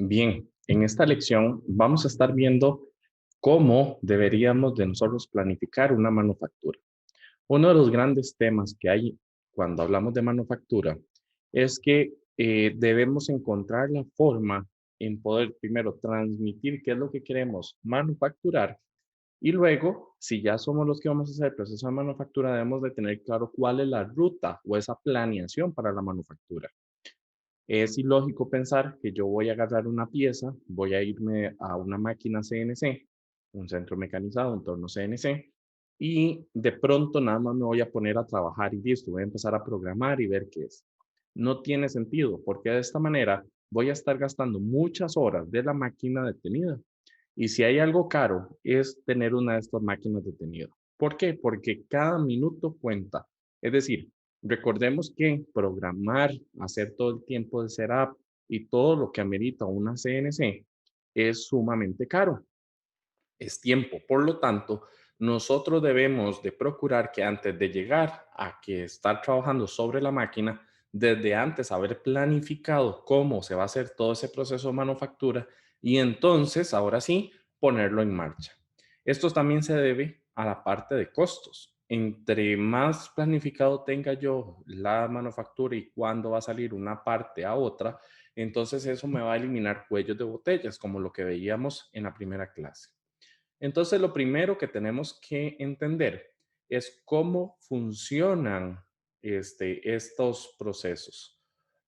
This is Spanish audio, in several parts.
Bien, en esta lección vamos a estar viendo cómo deberíamos de nosotros planificar una manufactura. Uno de los grandes temas que hay cuando hablamos de manufactura es que debemos encontrar la forma en poder primero transmitir qué es lo que queremos manufacturar y luego, si ya somos los que vamos a hacer el proceso de manufactura, debemos de tener claro cuál es la ruta o esa planeación para la manufactura. Es ilógico pensar que yo voy a agarrar una pieza, voy a irme a una máquina CNC, un centro mecanizado, un torno CNC, y de pronto nada más me voy a poner a trabajar y listo, voy a empezar a programar y ver qué es. No tiene sentido, porque de esta manera voy a estar gastando muchas horas de la máquina detenida. Y si hay algo caro, es tener una de estas máquinas detenida. ¿Por qué? Porque cada minuto cuenta. Es decir, recordemos que programar, hacer todo el tiempo de setup y todo lo que amerita una CNC es sumamente caro, es tiempo. Por lo tanto, nosotros debemos de procurar que antes de llegar a que estar trabajando sobre la máquina, desde antes haber planificado cómo se va a hacer todo ese proceso de manufactura y entonces, ahora sí, ponerlo en marcha. Esto también se debe a la parte de costos. Entre más planificado tenga yo la manufactura y cuándo va a salir una parte a otra, entonces eso me va a eliminar cuellos de botellas, como lo que veíamos en la primera clase. Entonces, lo primero que tenemos que entender es cómo funcionan estos procesos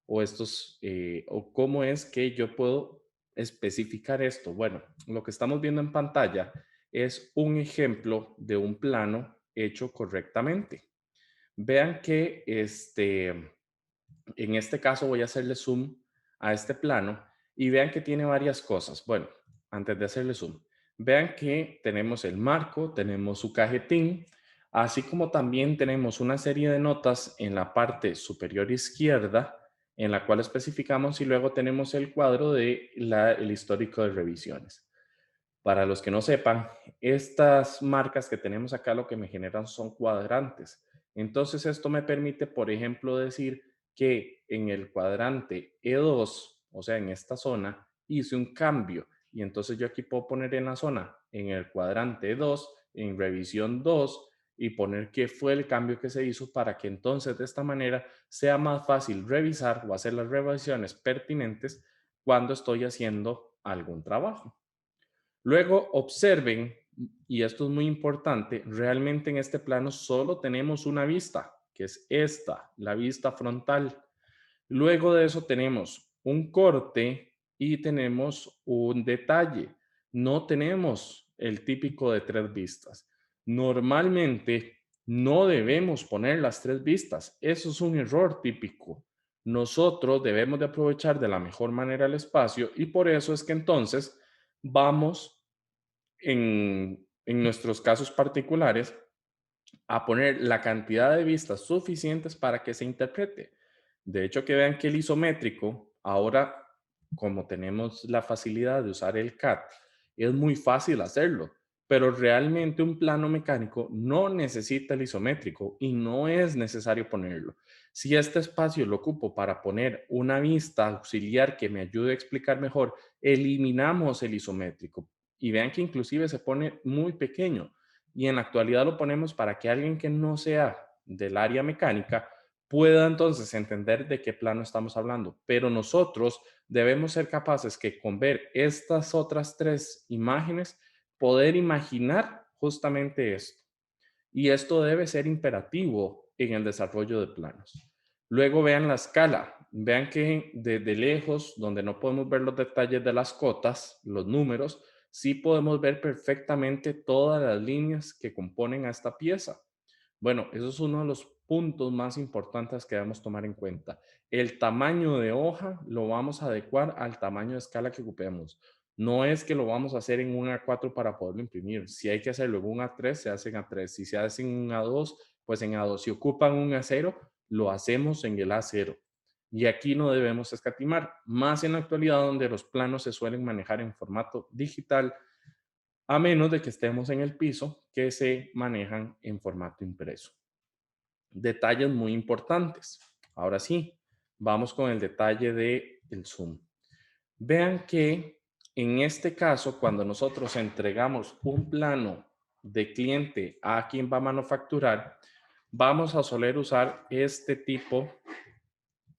o cómo es que yo puedo especificar esto. Bueno, lo que estamos viendo en pantalla es un ejemplo de un plano hecho correctamente. Vean que en este caso voy a hacerle zoom a este plano y vean que tiene varias cosas. Bueno, antes de hacerle zoom, vean que tenemos el marco, tenemos su cajetín, así como también tenemos una serie de notas en la parte superior izquierda en la cual especificamos y luego tenemos el cuadro de el histórico de revisiones. Para los que no sepan, estas marcas que tenemos acá lo que me generan son cuadrantes. Entonces esto me permite, por ejemplo, decir que en el cuadrante E2, o sea, en esta zona, hice un cambio. Y entonces yo aquí puedo poner en la zona, en el cuadrante E2, en revisión 2, y poner qué fue el cambio que se hizo para que entonces de esta manera sea más fácil revisar o hacer las revisiones pertinentes cuando estoy haciendo algún trabajo. Luego observen, y esto es muy importante, realmente en este plano solo tenemos una vista, que es esta, la vista frontal. Luego de eso tenemos un corte y tenemos un detalle. No tenemos el típico de tres vistas. Normalmente no debemos poner las tres vistas. Eso es un error típico. Nosotros debemos de aprovechar de la mejor manera el espacio y por eso es que entonces vamos en nuestros casos particulares a poner la cantidad de vistas suficientes para que se interprete. De hecho, que vean que el isométrico, ahora como tenemos la facilidad de usar el CAD, es muy fácil hacerlo, pero realmente un plano mecánico no necesita el isométrico y no es necesario ponerlo. Si este espacio lo ocupo para poner una vista auxiliar que me ayude a explicar mejor, eliminamos el isométrico y vean que inclusive se pone muy pequeño y en la actualidad lo ponemos para que alguien que no sea del área mecánica pueda entonces entender de qué plano estamos hablando. Pero nosotros debemos ser capaces que con ver estas otras tres imágenes, poder imaginar justamente esto. Y esto debe ser imperativo en el desarrollo de planos. Luego vean la escala. Vean que desde lejos, donde no podemos ver los detalles de las cotas, los números, sí podemos ver perfectamente todas las líneas que componen a esta pieza. Bueno, eso es uno de los puntos más importantes que debemos tomar en cuenta. El tamaño de hoja lo vamos a adecuar al tamaño de escala que ocupemos. No es que lo vamos a hacer en un A4 para poderlo imprimir. Si hay que hacerlo en un A3, se hace en A3. Si se hace en un A2, pues en A2. Si ocupan un A0, lo hacemos en el A0. Y aquí no debemos escatimar, más en la actualidad donde los planos se suelen manejar en formato digital, a menos de que estemos en el piso, que se manejan en formato impreso. Detalles muy importantes. Ahora sí, vamos con el detalle del zoom. Vean que en este caso, cuando nosotros entregamos un plano de cliente a quien va a manufacturar, vamos a soler usar este tipo,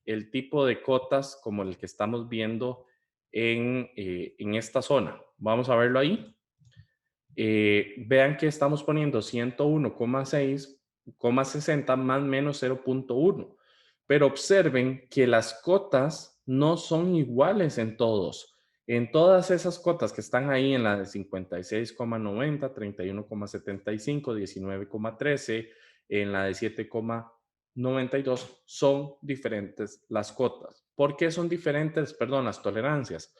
el tipo de cotas como el que estamos viendo en esta zona. Vamos a verlo ahí. Vean que estamos poniendo 101,6,60 más menos 0,1. Pero observen que las cotas no son iguales en todos. En todas esas cotas que están ahí en la de 56,90, 31,75, 19,13, en la de 7,92, son diferentes las cotas. ¿Por qué son diferentes? Perdón, las tolerancias,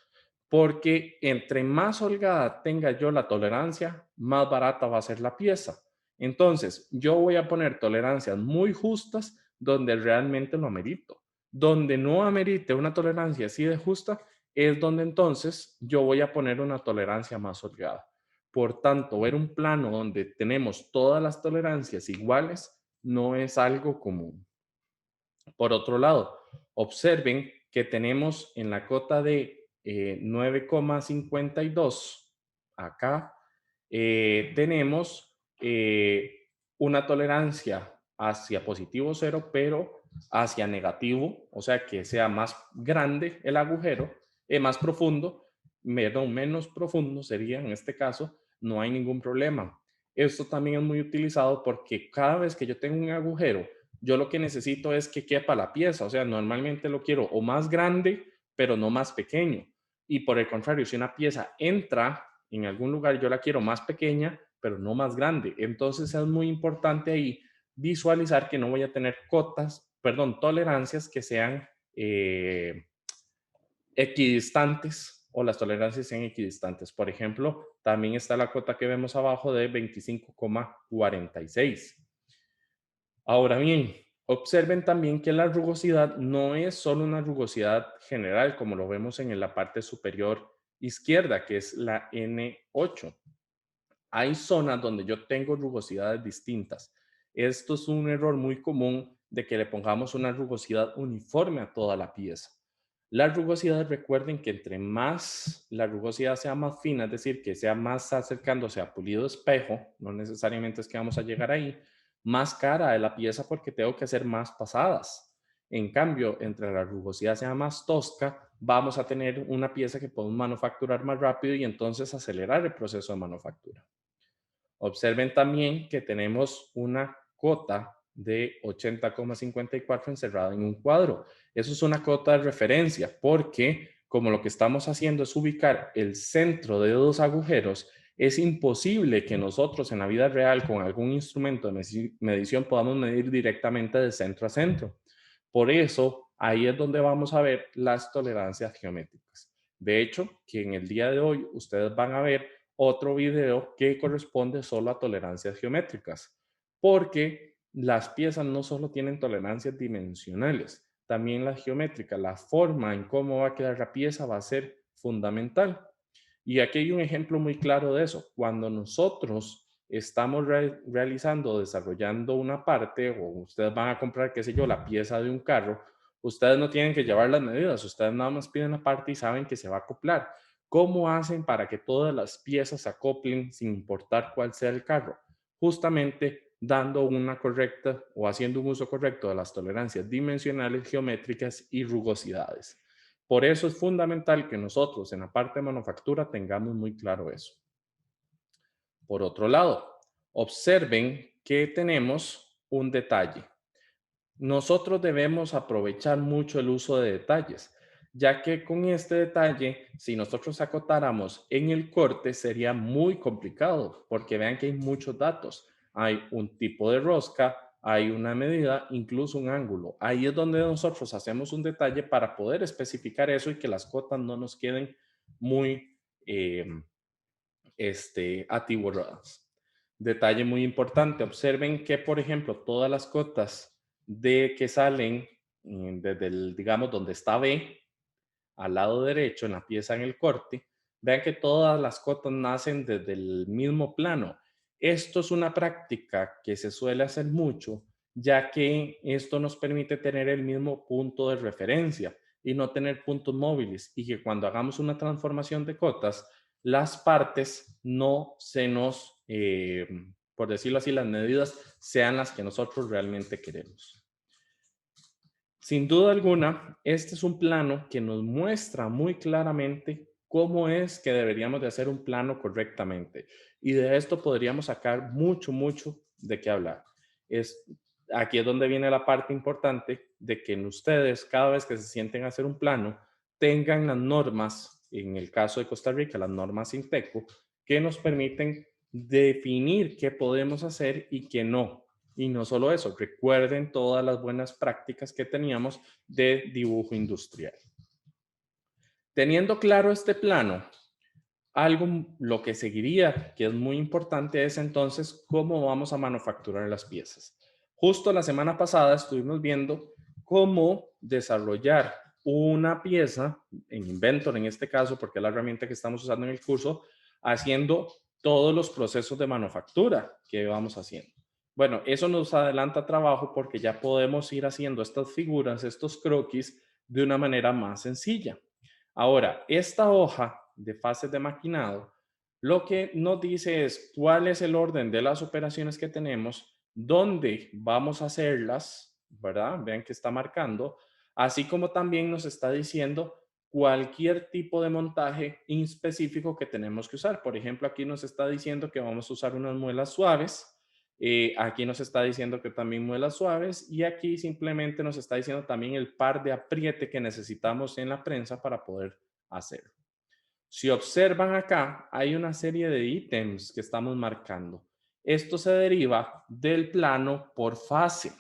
porque entre más holgada tenga yo la tolerancia, más barata va a ser la pieza. Entonces, yo voy a poner tolerancias muy justas donde realmente lo amerito. Donde no amerite una tolerancia así de justa, es donde entonces yo voy a poner una tolerancia más holgada. Por tanto, ver un plano donde tenemos todas las tolerancias iguales no es algo común. Por otro lado, observen que tenemos en la cota de 9,52, acá tenemos una tolerancia hacia positivo cero, pero hacia negativo, o sea que sea más grande el agujero, más profundo, menos profundo sería en este caso, no hay ningún problema. Esto también es muy utilizado porque cada vez que yo tengo un agujero, yo lo que necesito es que quepa la pieza, o sea, normalmente lo quiero o más grande, pero no más pequeño. Y por el contrario, si una pieza entra en algún lugar, yo la quiero más pequeña, pero no más grande. Entonces es muy importante ahí visualizar que no voy a tener cotas, perdón, tolerancias que sean equidistantes o las tolerancias sean equidistantes. Por ejemplo, también está la cota que vemos abajo de 25,46. Ahora bien, observen también que la rugosidad no es solo una rugosidad general, como lo vemos en la parte superior izquierda, que es la N8. Hay zonas donde yo tengo rugosidades distintas. Esto es un error muy común de que le pongamos una rugosidad uniforme a toda la pieza. La rugosidad, recuerden que entre más la rugosidad sea más fina, es decir, que sea más acercándose a pulido espejo, no necesariamente es que vamos a llegar ahí, más cara es la pieza porque tengo que hacer más pasadas. En cambio, entre la rugosidad sea más tosca, vamos a tener una pieza que podemos manufacturar más rápido y entonces acelerar el proceso de manufactura. Observen también que tenemos una cota de 80,54 encerrada en un cuadro. Eso es una cota de referencia porque como lo que estamos haciendo es ubicar el centro de dos agujeros, es imposible que nosotros en la vida real con algún instrumento de medición podamos medir directamente de centro a centro. Por eso, ahí es donde vamos a ver las tolerancias geométricas. De hecho, que en el día de hoy ustedes van a ver otro video que corresponde solo a tolerancias geométricas, porque las piezas no solo tienen tolerancias dimensionales, también las geométricas, la forma en cómo va a quedar la pieza va a ser fundamental. Y aquí hay un ejemplo muy claro de eso. Cuando nosotros estamos realizando o desarrollando una parte, o ustedes van a comprar, qué sé yo, la pieza de un carro, ustedes no tienen que llevar las medidas, ustedes nada más piden la parte y saben que se va a acoplar. ¿Cómo hacen para que todas las piezas se acoplen sin importar cuál sea el carro? Justamente dando una correcta o haciendo un uso correcto de las tolerancias dimensionales, geométricas y rugosidades. Por eso es fundamental que nosotros en la parte de manufactura tengamos muy claro eso. Por otro lado, observen que tenemos un detalle. Nosotros debemos aprovechar mucho el uso de detalles, ya que con este detalle, si nosotros acotáramos en el corte, sería muy complicado, porque vean que hay muchos datos. Hay un tipo de rosca, hay una medida, incluso un ángulo. Ahí es donde nosotros hacemos un detalle para poder especificar eso y que las cotas no nos queden muy atiborradas. Detalle muy importante, observen que, por ejemplo, todas las cotas de que salen desde el, digamos, donde está B, al lado derecho, en la pieza en el corte, vean que todas las cotas nacen desde el mismo plano. Esto es una práctica que se suele hacer mucho, ya que esto nos permite tener el mismo punto de referencia. y no tener puntos móviles y que cuando hagamos una transformación de cotas, las partes no se nos, por decirlo así, las medidas sean las que nosotros realmente queremos. Sin duda alguna, este es un plano que nos muestra muy claramente cómo es que deberíamos de hacer un plano correctamente. Y de esto podríamos sacar mucho, mucho de qué hablar. Es, aquí es donde viene la parte importante de que en ustedes, cada vez que se sienten a hacer un plano, tengan las normas, en el caso de Costa Rica, las normas INTECO, que nos permiten definir qué podemos hacer y qué no. Y no solo eso, recuerden todas las buenas prácticas que teníamos de dibujo industrial. Teniendo claro este plano, lo que seguiría, que es muy importante, es entonces cómo vamos a manufacturar las piezas. Justo la semana pasada estuvimos viendo cómo desarrollar una pieza en Inventor, en este caso, porque es la herramienta que estamos usando en el curso, haciendo todos los procesos de manufactura que vamos haciendo. Bueno, eso nos adelanta trabajo porque ya podemos ir haciendo estas figuras, estos croquis, de una manera más sencilla. Ahora, esta hoja de fases de maquinado, lo que nos dice es cuál es el orden de las operaciones que tenemos, dónde vamos a hacerlas, ¿verdad? Vean que está marcando, así como también nos está diciendo cualquier tipo de montaje específico que tenemos que usar. Por ejemplo, aquí nos está diciendo que vamos a usar unas muelas suaves, aquí nos está diciendo que también muelas suaves y aquí simplemente nos está diciendo también el par de apriete que necesitamos en la prensa para poder hacerlo. Si observan acá, hay una serie de ítems que estamos marcando. Esto se deriva del plano por fase.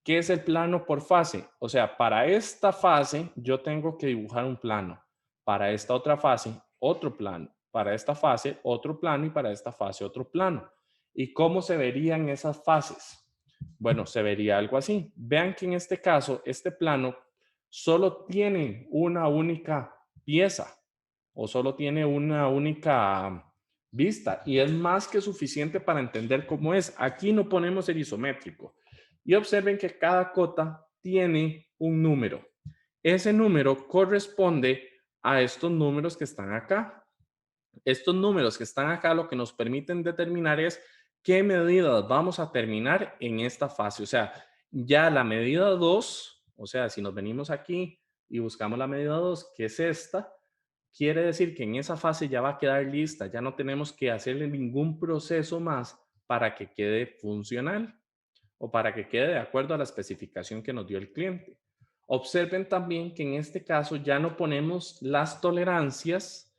¿Qué es el plano por fase? O sea, para esta fase yo tengo que dibujar un plano. Para esta otra fase, otro plano. Para esta fase, otro plano y para esta fase, otro plano. ¿Y cómo se verían esas fases? Bueno, se vería algo así. Vean que en este caso, este plano solo tiene una única pieza o solo tiene una única vista y es más que suficiente para entender cómo es. Aquí no ponemos el isométrico y observen que cada cota tiene un número. Ese número corresponde a estos números que están acá. Estos números que están acá lo que nos permiten determinar es qué medidas vamos a terminar en esta fase. O sea, ya la medida 2, o sea, si nos venimos aquí y buscamos la medida 2, que es esta, quiere decir que en esa fase ya va a quedar lista, ya no tenemos que hacerle ningún proceso más para que quede funcional o para que quede de acuerdo a la especificación que nos dio el cliente. Observen también que en este caso ya no ponemos las tolerancias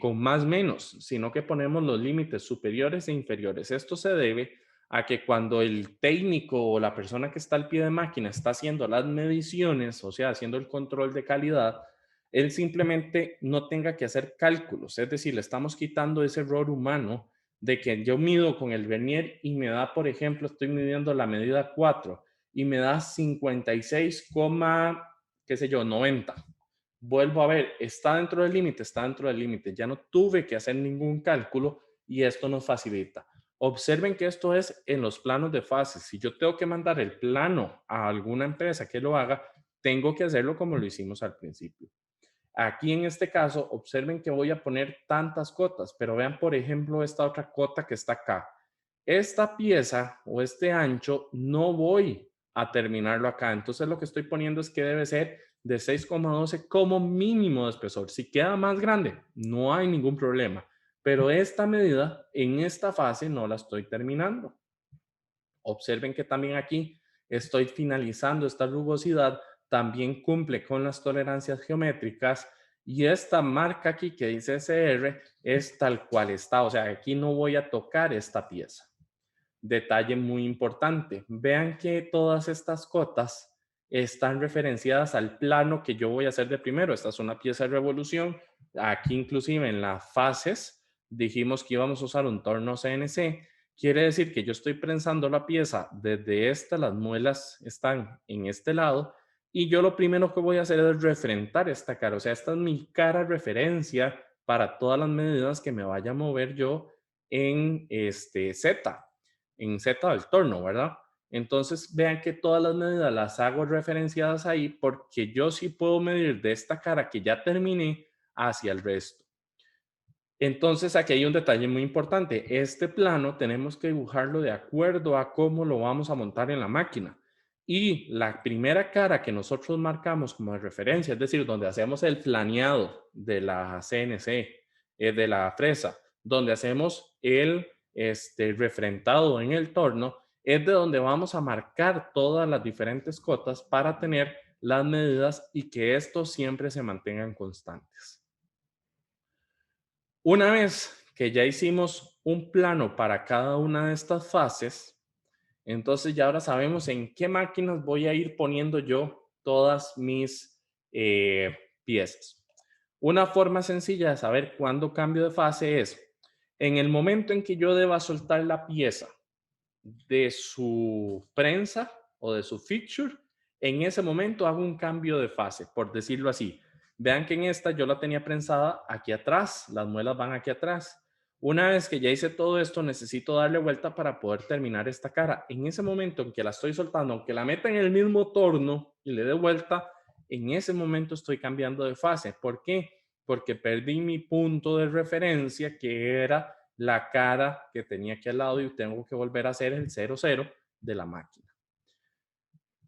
con más menos, sino que ponemos los límites superiores e inferiores. Esto se debe a que cuando el técnico o la persona que está al pie de máquina está haciendo las mediciones, o sea, haciendo el control de calidad, él simplemente no tenga que hacer cálculos, es decir, le estamos quitando ese error humano de que yo mido con el vernier y me da, por ejemplo, estoy midiendo la medida 4 y me da 56, qué sé yo, 90. Vuelvo a ver, está dentro del límite, está dentro del límite. Ya no tuve que hacer ningún cálculo y esto nos facilita. Observen que esto es en los planos de fases. Si yo tengo que mandar el plano a alguna empresa que lo haga, tengo que hacerlo como lo hicimos al principio. Aquí en este caso, observen que voy a poner tantas cotas, pero vean, por ejemplo, esta otra cota que está acá. Esta pieza o este ancho no voy a terminarlo acá. Entonces lo que estoy poniendo es que debe ser de 6,12 como mínimo de espesor. Si queda más grande, no hay ningún problema. Pero esta medida en esta fase no la estoy terminando. Observen que también aquí estoy finalizando esta rugosidad, también cumple con las tolerancias geométricas y esta marca aquí que dice SR es tal cual está, o sea, aquí no voy a tocar esta pieza. Detalle muy importante, vean que todas estas cotas están referenciadas al plano que yo voy a hacer de primero. Esta es una pieza de revolución. Aquí inclusive en las fases dijimos que íbamos a usar un torno CNC. Quiere decir que yo estoy prensando la pieza desde esta, las muelas están en este lado y yo lo primero que voy a hacer es referentar esta cara. O sea, esta es mi cara referencia para todas las medidas que me vaya a mover yo en este Z del torno, ¿verdad? Entonces, vean que todas las medidas las hago referenciadas ahí porque yo sí puedo medir de esta cara que ya terminé hacia el resto. Entonces, aquí hay un detalle muy importante. Este plano tenemos que dibujarlo de acuerdo a cómo lo vamos a montar en la máquina. Y la primera cara que nosotros marcamos como de referencia, es decir, donde hacemos el planeado de la CNC, de la fresa, donde hacemos el refrentado en el torno, es de donde vamos a marcar todas las diferentes cotas para tener las medidas y que estos siempre se mantengan constantes. Una vez que ya hicimos un plano para cada una de estas fases, entonces ya ahora sabemos en qué máquinas voy a ir poniendo yo todas mis piezas. Una forma sencilla de saber cuándo cambio de fase es en el momento en que yo deba soltar la pieza de su prensa o de su fixture, en ese momento hago un cambio de fase, por decirlo así. Vean que en esta yo la tenía prensada aquí atrás, las muelas van aquí atrás. Una vez que ya hice todo esto, necesito darle vuelta para poder terminar esta cara. En ese momento en que la estoy soltando, aunque la meta en el mismo torno y le dé vuelta, en ese momento estoy cambiando de fase. ¿Por qué? Porque perdí mi punto de referencia, que era la cara que tenía aquí al lado y tengo que volver a hacer el 00 de la máquina.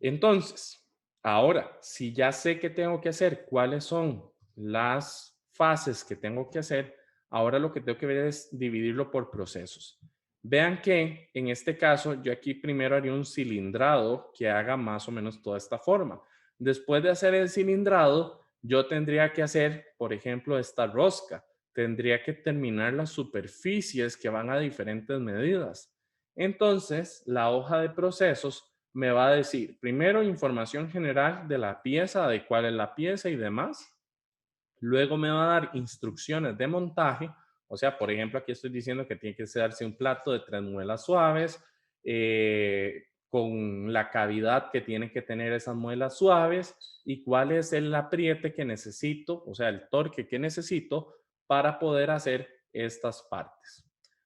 Entonces, ahora, si ya sé qué tengo que hacer, cuáles son las fases que tengo que hacer, ahora lo que tengo que ver es dividirlo por procesos. Vean que en este caso yo aquí primero haría un cilindrado que haga más o menos toda esta forma. Después de hacer el cilindrado, yo tendría que hacer, por ejemplo, esta rosca. Tendría que terminar las superficies que van a diferentes medidas. Entonces, la hoja de procesos me va a decir primero información general de la pieza, de cuál es la pieza y demás. Luego me va a dar instrucciones de montaje. O sea, por ejemplo, aquí estoy diciendo que tiene que darse un plato de 3 muelas suaves, con la cavidad que tienen que tener esas muelas suaves y cuál es el apriete que necesito, o sea, el torque que necesito para poder hacer estas partes.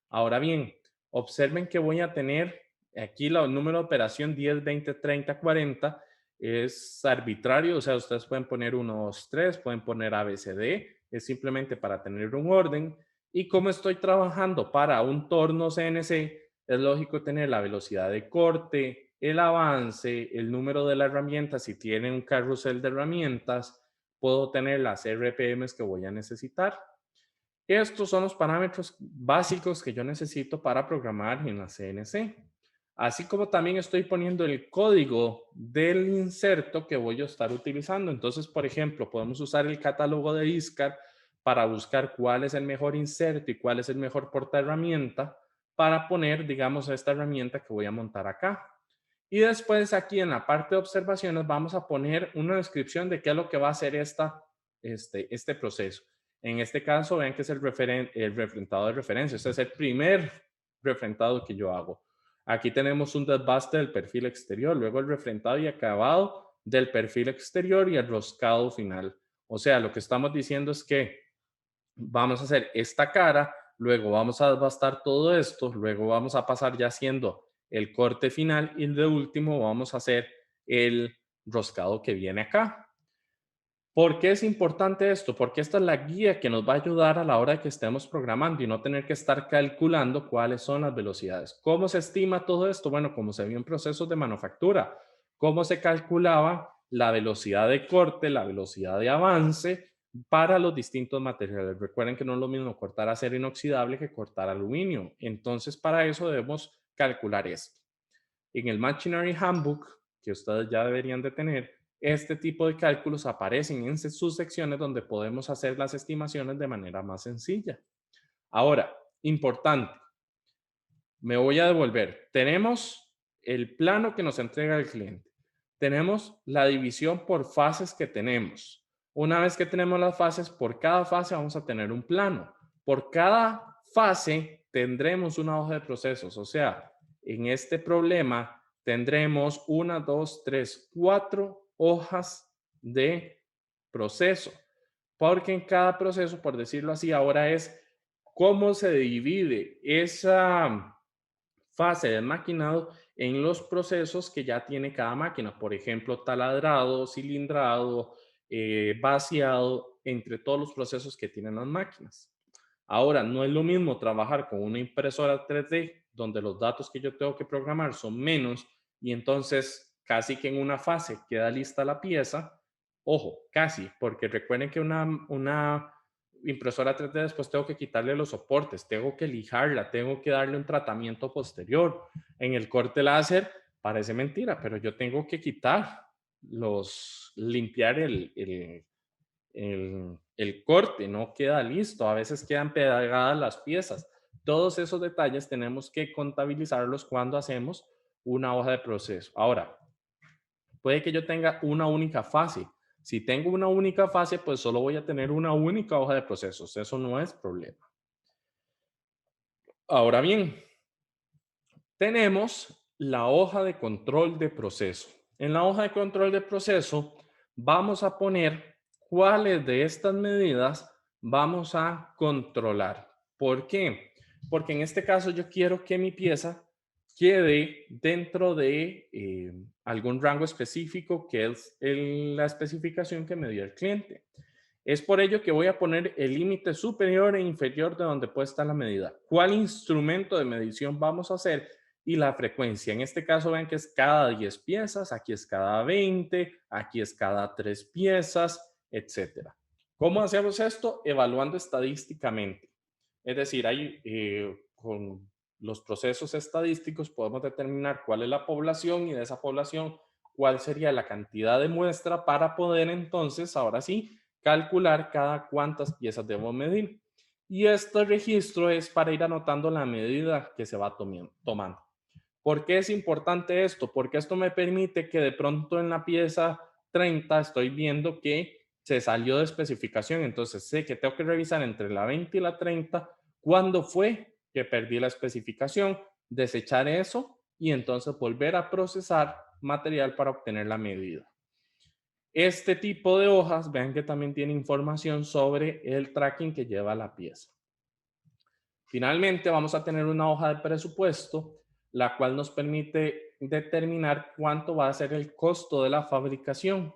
Ahora bien, observen que voy a tener aquí el número de operación 10, 20, 30, 40 es arbitrario, o sea, ustedes pueden poner 1, 2, 3, pueden poner A, B, C, D, es simplemente para tener un orden. Y como estoy trabajando para un torno CNC, es lógico tener la velocidad de corte, el avance, el número de la herramienta, si tiene un carrusel de herramientas, puedo tener las RPMs que voy a necesitar. Estos son los parámetros básicos que yo necesito para programar en la CNC. Así como también estoy poniendo el código del inserto que voy a estar utilizando. Entonces, por ejemplo, podemos usar el catálogo de ISCAR para buscar cuál es el mejor inserto y cuál es el mejor portaherramienta para poner, digamos, esta herramienta que voy a montar acá. Y después aquí en la parte de observaciones vamos a poner una descripción de qué es lo que va a hacer este proceso. En este caso, vean que es el refrentado de referencia. Este es el primer refrentado que yo hago. Aquí tenemos un desbaste del perfil exterior, luego el refrentado y acabado del perfil exterior y el roscado final. O sea, lo que estamos diciendo es que vamos a hacer esta cara, luego vamos a desbastar todo esto, luego vamos a pasar ya haciendo el corte final y de último vamos a hacer el roscado que viene acá. ¿Por qué es importante esto? Porque esta es la guía que nos va a ayudar a la hora de que estemos programando y no tener que estar calculando cuáles son las velocidades. ¿Cómo se estima todo esto? Bueno, como se vio en procesos de manufactura, cómo se calculaba la velocidad de corte, la velocidad de avance para los distintos materiales. Recuerden que no es lo mismo cortar acero inoxidable que cortar aluminio. Entonces, para eso debemos calcular esto. En el Machinery Handbook, que ustedes ya deberían de tener, este tipo de cálculos aparecen en sus secciones donde podemos hacer las estimaciones de manera más sencilla. Ahora, importante, me voy a devolver. Tenemos el plano que nos entrega el cliente. Tenemos la división por fases que tenemos. Una vez que tenemos las fases, por cada fase vamos a tener un plano. Por cada fase tendremos una hoja de procesos. O sea, en este problema tendremos 1, 2, 3, 4 hojas de proceso. Porque en cada proceso, por decirlo así, ahora es cómo se divide esa fase de maquinado en los procesos que ya tiene cada máquina. Por ejemplo, taladrado, cilindrado, vaciado, entre todos los procesos que tienen las máquinas. Ahora, no es lo mismo trabajar con una impresora 3D donde los datos que yo tengo que programar son menos y entonces casi que en una fase queda lista la pieza. Ojo, casi, porque recuerden que una impresora 3D después tengo que quitarle los soportes, tengo que lijarla, tengo que darle un tratamiento posterior. En el corte láser parece mentira, pero yo tengo que quitar limpiar el corte, no queda listo, a veces quedan pegadas las piezas. Todos esos detalles tenemos que contabilizarlos cuando hacemos una hoja de proceso. Ahora, puede que yo tenga una única fase. Si tengo una única fase, pues solo voy a tener una única hoja de procesos. Eso no es problema. Ahora bien, tenemos la hoja de control de proceso. En la hoja de control de proceso vamos a poner cuáles de estas medidas vamos a controlar. ¿Por qué? Porque en este caso yo quiero que mi pieza quede dentro de algún rango específico que es la especificación que me dio el cliente. Es por ello que voy a poner el límite superior e inferior de donde puede estar la medida. ¿Cuál instrumento de medición vamos a hacer? Y la frecuencia. En este caso, ven que es cada 10 piezas, aquí es cada 20, aquí es cada 3 piezas, etcétera. ¿Cómo hacemos esto? Evaluando estadísticamente. Es decir, con los procesos estadísticos podemos determinar cuál es la población y de esa población cuál sería la cantidad de muestra para poder entonces, ahora sí, calcular cada cuántas piezas debo medir. Y este registro es para ir anotando la medida que se va tomando. ¿Por qué es importante esto? Porque esto me permite que de pronto en la pieza 30 estoy viendo que se salió de especificación, entonces sé que tengo que revisar entre la 20 y la 30 cuándo fue que perdí la especificación, desechar eso y entonces volver a procesar material para obtener la medida. Este tipo de hojas, vean que también tiene información sobre el tracking que lleva la pieza. Finalmente, vamos a tener una hoja de presupuesto, la cual nos permite determinar cuánto va a ser el costo de la fabricación.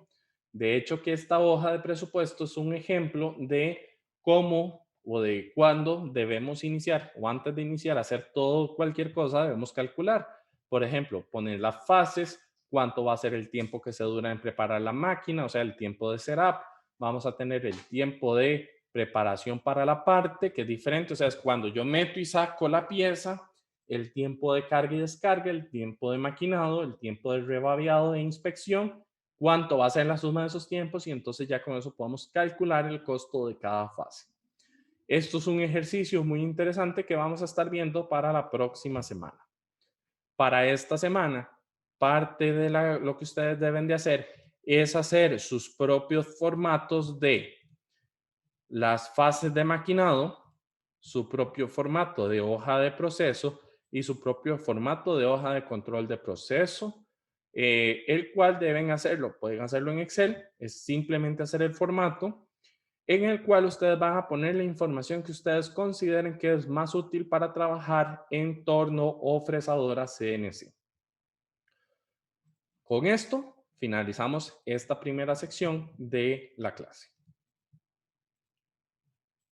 De hecho, que esta hoja de presupuesto es un ejemplo de cómo o de cuándo debemos iniciar o antes de iniciar a hacer todo, cualquier cosa, debemos calcular. Por ejemplo, poner las fases, cuánto va a ser el tiempo que se dura en preparar la máquina, o sea, el tiempo de setup. Vamos a tener el tiempo de preparación para la parte, que es diferente, o sea, es cuando yo meto y saco la pieza, el tiempo de carga y descarga, el tiempo de maquinado, el tiempo de rebabeado e inspección, cuánto va a ser la suma de esos tiempos y entonces ya con eso podemos calcular el costo de cada fase. Esto es un ejercicio muy interesante que vamos a estar viendo para la próxima semana. Para esta semana, parte de lo que ustedes deben de hacer es hacer sus propios formatos de las fases de maquinado, su propio formato de hoja de proceso y su propio formato de hoja de control de proceso, el cual deben hacerlo. Pueden hacerlo en Excel, es simplemente hacer el formato en el cual ustedes van a poner la información que ustedes consideren que es más útil para trabajar en torno o fresadora CNC. Con esto finalizamos esta primera sección de la clase.